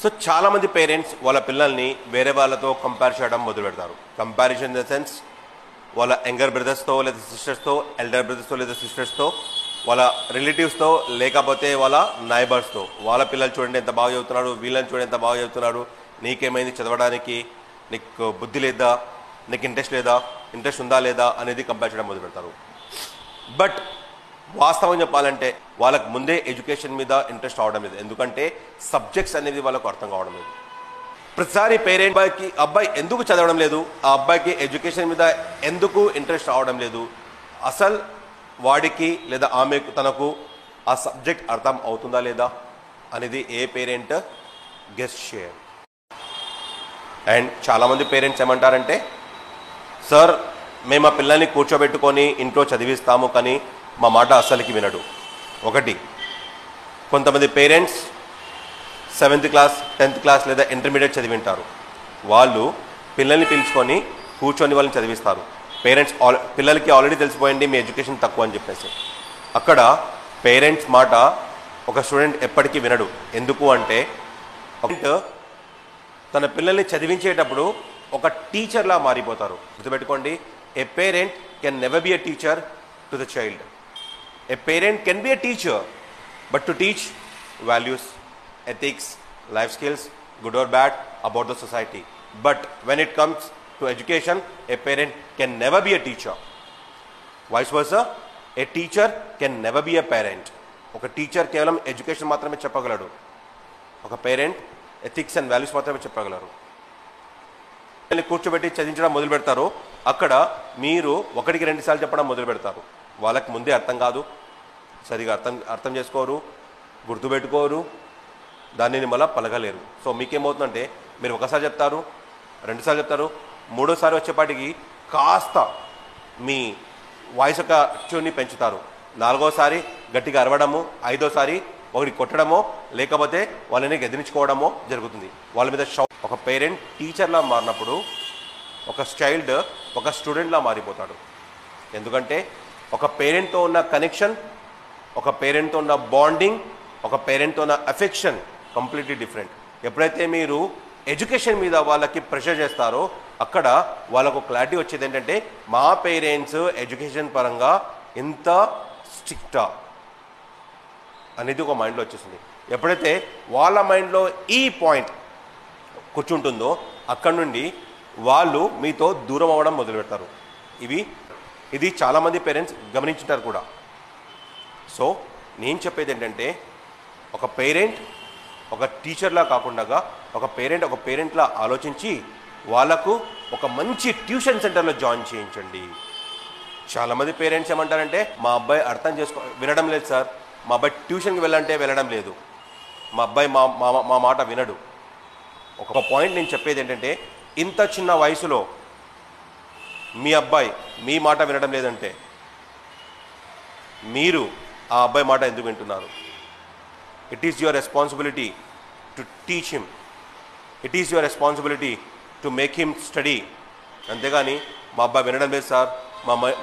So చాలామంది parents వాళ్ళ పిల్లల్ని వేరే వాళ్ళతో కంపేర్ చేయడం మొదలు పెడతారు. కంపారిజన్ ఇన్ ద సెన్స్ వాళ్ళ యంగర్ బ్రదర్స్తో లేదా సిస్టర్స్తో, ఎల్డర్ బ్రదర్స్తో లేదా సిస్టర్స్తో, వాళ్ళ రిలేటివ్స్తో, లేకపోతే వాళ్ళ నైబర్స్తో. వాళ్ళ పిల్లలు చూడండి ఎంత బాగా చదువుతున్నాడు, వీళ్ళని చూడండి ఎంత బాగా చదువుతున్నాడు, నీకేమైంది చదవడానికి, నీకు బుద్ధి లేదా, నీకు ఇంట్రెస్ట్ ఉందా లేదా అనేది కంపేర్ చేయడం మొదలు పెడతారు. బట్ వాస్తవం చెప్పాలంటే వాళ్ళకు ముందే ఎడ్యుకేషన్ మీద ఇంట్రెస్ట్ అవడం లేదు. ఎందుకంటే సబ్జెక్ట్స్ అనేది వాళ్ళకు అర్థం కావడం లేదు. ప్రతిసారి పేరెంట్ అబ్బాయి ఎందుకు చదవడం లేదు, ఆ అబ్బాయికి ఎడ్యుకేషన్ మీద ఎందుకు ఇంట్రెస్ట్ రావడం లేదు, అసలు వాడికి లేదా ఆమెకు తనకు ఆ సబ్జెక్ట్ అర్థం అవుతుందా లేదా అనేది ఏ పేరెంట్ గెస్ చేయరు. అండ్ చాలామంది పేరెంట్స్ ఏమంటారంటే, సార్ మేము ఆ పిల్లల్ని కూర్చోబెట్టుకొని ఇంట్లో చదివిస్తాము కానీ మా మాట అస్సలకి వినడు. ఒకటి, కొంతమంది parents 7th class 10th class లేదా ఇంటర్మీడియట్ చదివింటారు. వాళ్ళు పిల్లల్ని పిలుచుకొని కూర్చొని వాళ్ళని చదివిస్తారు. పేరెంట్స్ పిల్లలకి ఆల్రెడీ తెలిసిపోయింది మీ ఎడ్యుకేషన్ తక్కువ అని చెప్పేసి. అక్కడ పేరెంట్స్ మాట ఒక స్టూడెంట్ ఎప్పటికీ వినడు. ఎందుకు అంటే తన పిల్లల్ని చదివించేటప్పుడు ఒక టీచర్లా మారిపోతారు. గుర్తుపెట్టుకోండి, a parent can never be a teacher to the child. A parent can be a teacher, but to teach values, ethics, life skills, good or bad, about the society. But when it comes to education, a parent can never be a teacher. Vice versa, a teacher can never be a parent. ఒక teacher కేవలం education మాత్రమే చెప్పగలడు, ఒక parent ethics and values మాత్రమే చెప్పగలరు. కూర్చోబెట్టి చదివించడం మొదలు పెడతారు. అక్కడ మీరు 1కి 2 సార్లు చెప్పడం మొదలు పెడతారు. వాళ్ళకి ముందే అర్థం కాదు, సరిగా అర్థం చేసుకోరు, గుర్తుపెట్టుకోరు, దానిని మళ్ళీ పలకలేరు. సో మీకేమవుతుందంటే మీరు ఒకసారి చెప్తారు, 2 సార్లు చెప్తారు, 3ఓసారి వచ్చేపాటికి కాస్త మీ వాయిస్ యొక్క ట్యూన్ని పెంచుతారు. 4ఓసారి గట్టిగా అరవడము, 5ఓసారి ఒకటి కొట్టడమో లేకపోతే వాళ్ళని గెదిరించుకోవడమో జరుగుతుంది. వాళ్ళ మీద ఒక పేరెంట్ టీచర్లా మారినప్పుడు ఒక చైల్డ్ ఒక స్టూడెంట్లా మారిపోతాడు. ఎందుకంటే ఒక పేరెంట్తో ఉన్న కనెక్షన్, ఒక పేరెంట్తో ఉన్న బాండింగ్, ఒక పేరెంట్తో ఉన్న అఫెక్షన్ కంప్లీట్లీ డిఫరెంట్. ఎప్పుడైతే మీరు ఎడ్యుకేషన్ మీద వాళ్ళకి ప్రెషర్ చేస్తారో అక్కడ వాళ్ళకు క్లారిటీ వచ్చేది ఏంటంటే, మా పేరెంట్స్ ఎడ్యుకేషన్ పరంగా ఎంత స్ట్రిక్టా అనేది ఒక మైండ్లో వచ్చేసింది. ఎప్పుడైతే వాళ్ళ మైండ్లో ఈ పాయింట్ కూర్చుంటుందో అక్కడ నుండి వాళ్ళు మీతో దూరం అవ్వడం మొదలు పెడతారు. ఇది చాలామంది పేరెంట్స్ గమనించుంటారు కూడా. సో నేను చెప్పేది ఏంటంటే, ఒక పేరెంట్ ఒక టీచర్లా కాకుండా ఒక పేరెంట్లా ఆలోచించి వాళ్ళకు ఒక మంచి ట్యూషన్ సెంటర్లో జాయిన్ చేయించండి. చాలామంది పేరెంట్స్ ఏమంటారంటే, మా అబ్బాయి వినడం లేదు సార్, మా అబ్బాయి ట్యూషన్కి వెళ్ళడం లేదు, మా అబ్బాయి మా మాట వినడు. ఒక పాయింట్ నేను చెప్పేది ఏంటంటే, ఇంత చిన్న వయసులో మీ అబ్బాయి మీ మాట వినడం లేదంటే మీరు ఆ అబ్బాయి మాట ఎందుకు వింటున్నారు? It is your responsibility to teach him, it is your responsibility to make him study. అంతేగాని మా అబ్బాయి వినడం లేదు సార్,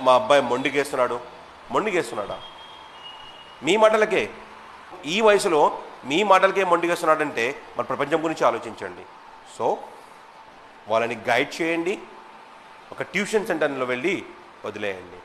మా అబ్బాయి మొండిగేస్తున్నాడా? మీ మాటలకే, ఈ వయసులో మీ మాటలకే మొండిగేస్తున్నాడంటే మన ప్రపంచం గురించి ఆలోచించండి. సో వాళ్ళని గైడ్ చేయండి, ఒక ట్యూషన్ సెంటర్లో వెళ్ళి వదిలేయండి.